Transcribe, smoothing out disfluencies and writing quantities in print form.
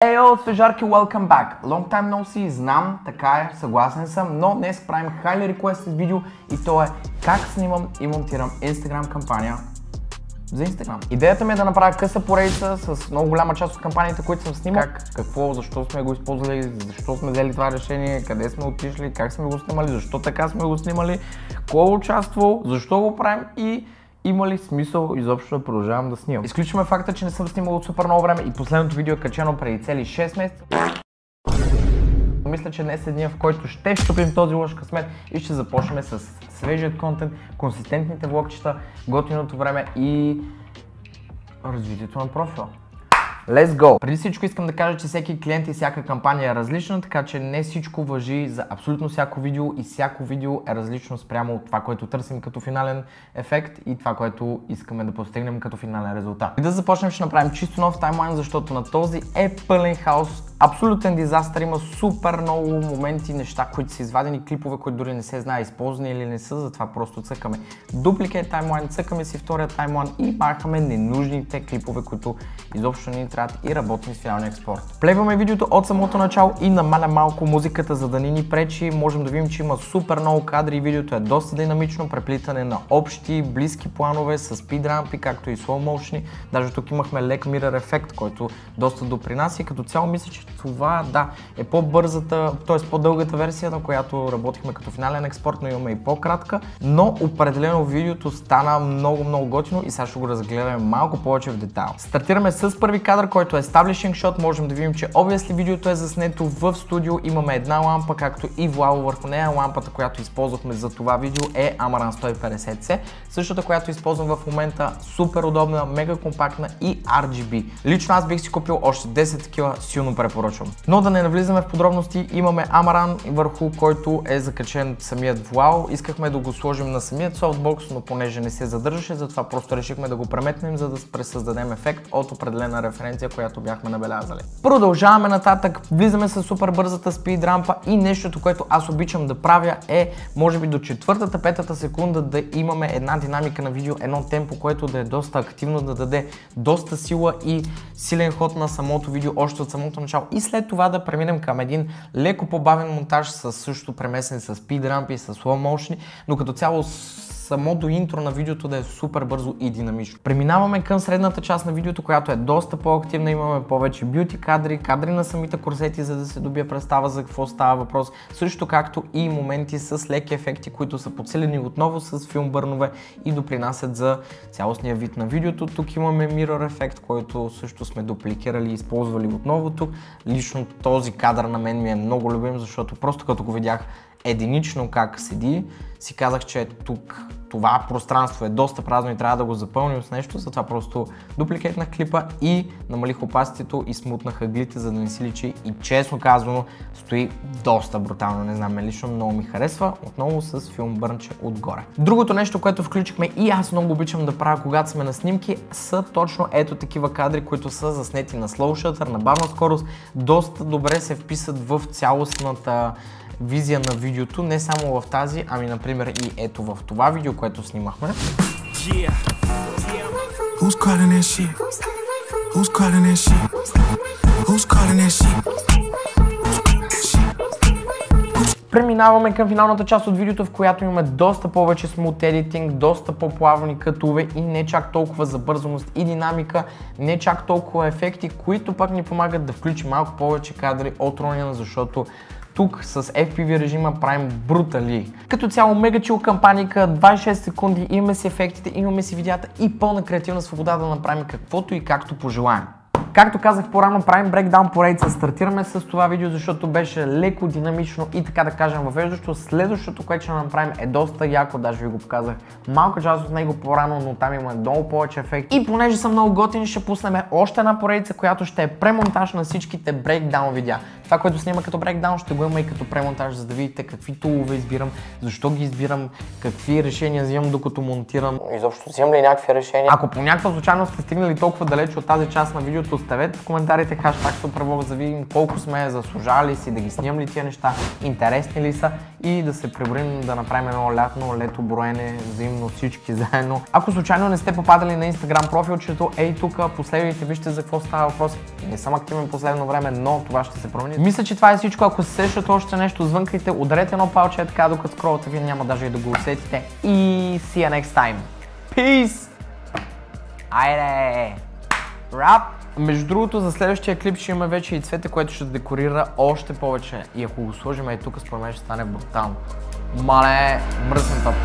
Ео, свежарки, welcome back! Long time no see, знам, така е, съгласен съм, но днес правим highly requested видео и то е как снимам и монтирам Instagram кампания за Instagram. Идеята ми е да направя къса поредица с много голяма част от кампаниите, които съм снимал. Какво, защо сме го използвали, защо сме взели това решение, къде сме отишли, как сме го снимали, защо така сме го снимали, кой е участвал, защо го правим и има ли смисъл изобщо да продължавам да снимам. Изключваме факта, че не съм снимал от супер много време и последното видео е качено преди цели 6 месеца. Мисля, че днес е деня, в който ще щупим този лош късмет и ще започнем с свежият контент, консистентните влогчета, готиното време и развитието на профила. Let's go! Преди всичко искам да кажа, че всеки клиент и всяка кампания е различна, така че не всичко важи за абсолютно всяко видео и всяко видео е различно спрямо от това, което търсим като финален ефект и това, което искаме да постигнем като финален резултат. И да започнем, ще направим чисто нов таймлайн, защото на този е пълен хаос, абсолютен дизастър, има супер много моменти, неща, които са извадени, клипове, които дори не се знае използвани или не са, затова просто цъкаме дубликейт таймлайн, цъкаме си втория таймлайн и махаме ненужните клипове, които изобщо не ни трябват и работим с финалния експорт. Плейваме видеото от самото начало и намаля малко музиката, за да не ни пречи. Можем да видим, че има супер много кадри и видеото е доста динамично, преплитане на общи, близки планове с спидрампи, както и slow motion. Даже тук имахме лек мирър ефект, който доста допринася и като цяло мисля, че това е по-бързата, т.е. по-дългата версия, на която работихме като финален експорт, но имаме и по-кратка. Но определено видеото стана много готино и сега ще го разгледаме малко повече в детайл. Стартираме с първи кадър, който е establishing shot. Можем да видим, че obviously видеото е заснето в студио. Имаме една лампа, както и влаво върху нея. Лампата, която използвахме за това видео е Amaran 150C. Същата, която използвам в момента, супер удобна, мега компактна и RGB. Лично аз бих си купил още 10 такива, силно препоръчвам. Но да не навлизаме в подробности, имаме Amaran, върху който е закачен самият вуал. Искахме да го сложим на самият софтбокс, но понеже не се задържаше, затова просто решихме да го преметнем, за да пресъздадем ефект от определена референция, която бяхме набелязали. Продължаваме нататък, влизаме с супер бързата спид рампа и нещото, което аз обичам да правя е, може би до 4-5 секунда да имаме една динамика на видео, едно темпо, което да е доста активно, да даде доста сила и силен ход на самото видео още от самото начало и след това да преминем към един леко по-бавен монтаж с също премесен с speed ramp и с slow motion, но като цяло самото интро на видеото да е супер бързо и динамично. Преминаваме към средната част на видеото, която е доста по-активна. Имаме повече бюти кадри, кадри на самите корсети, за да се добие представа за какво става въпрос. Също както и моменти с леки ефекти, които са подсилени отново с филм бърнове и допринасят за цялостния вид на видеото. Тук имаме mirror ефект, който също сме дупликирали и използвали отново тук. Лично този кадър на мен ми е много любим, защото просто като го видях единично как седи, си казах, че тук това пространство е доста празно и трябва да го запълним с нещо, затова просто дупликейтнах клипа и намалих опаситето и смутнах ъглите, за да не си личи и честно казано стои доста брутално, не знам, лично много ми харесва, отново с филм бърнче отгоре. Другото нещо, което включихме и аз много обичам да правя, когато сме на снимки, са точно ето такива кадри, които са заснети на slow shutter, на бавна скорост, доста добре се вписат в цялостната визия на видеото, не само в тази, ами например и ето в това видео, което снимахме. Преминаваме към финалната част от видеото, в която имаме доста повече смут едитинг, доста по-плавни кътове и не чак толкова забързаност и динамика, не чак толкова ефекти, които пък ни помагат да включим малко повече кадри от Ronin, защото тук с FPV режима правим брутали. Като цяло мега чил кампаника, 26 секунди, имаме си ефектите, имаме си видеята и пълна креативна свобода да направим каквото и както пожелаем. Както казах по-рано, правим брейкдаун поредица. Стартираме с това видео, защото беше леко, динамично и така да кажем въвеждащо. Следващото, което ще направим е доста яко, даже ви го показах малка част от него по-рано, но там има много повече ефекти. И понеже са много готини, ще пуснем още една поредица, която ще е премонтаж на всичките брейкдаун видеа. Това, което снима като брейкдаун, ще го има и като премонтаж, за да видите какви тулове избирам, защо ги избирам, какви решения взимам докато монтирам. Изобщо взимам ли някакви решения? Ако по някаква случайност сте стигнали толкова далеч от тази част на видеото, оставете в коментарите хаштаг Супервлог, за да видим колко сме заслужали си, да ги снимам ли тия неща, интересни ли са и да се преброим да направим едно лето броене взаимно всички заедно. Ако случайно не сте попадали на Instagram профилчето, ей тук последните вижте за какво става въпрос. Не съм активен последно време, но това ще се промени. Мисля, че това е всичко. Ако се сещате още нещо, звънкайте, ударете едно палче така, докато скролвате, вие няма даже и да го усетите. И see you next time. Peace! Айде! Рап! Между другото, за следващия клип ще има вече и цвете, което ще декорира още повече. И ако го сложим и тук, според мен ще стане брутално. Мале, мръсен топ.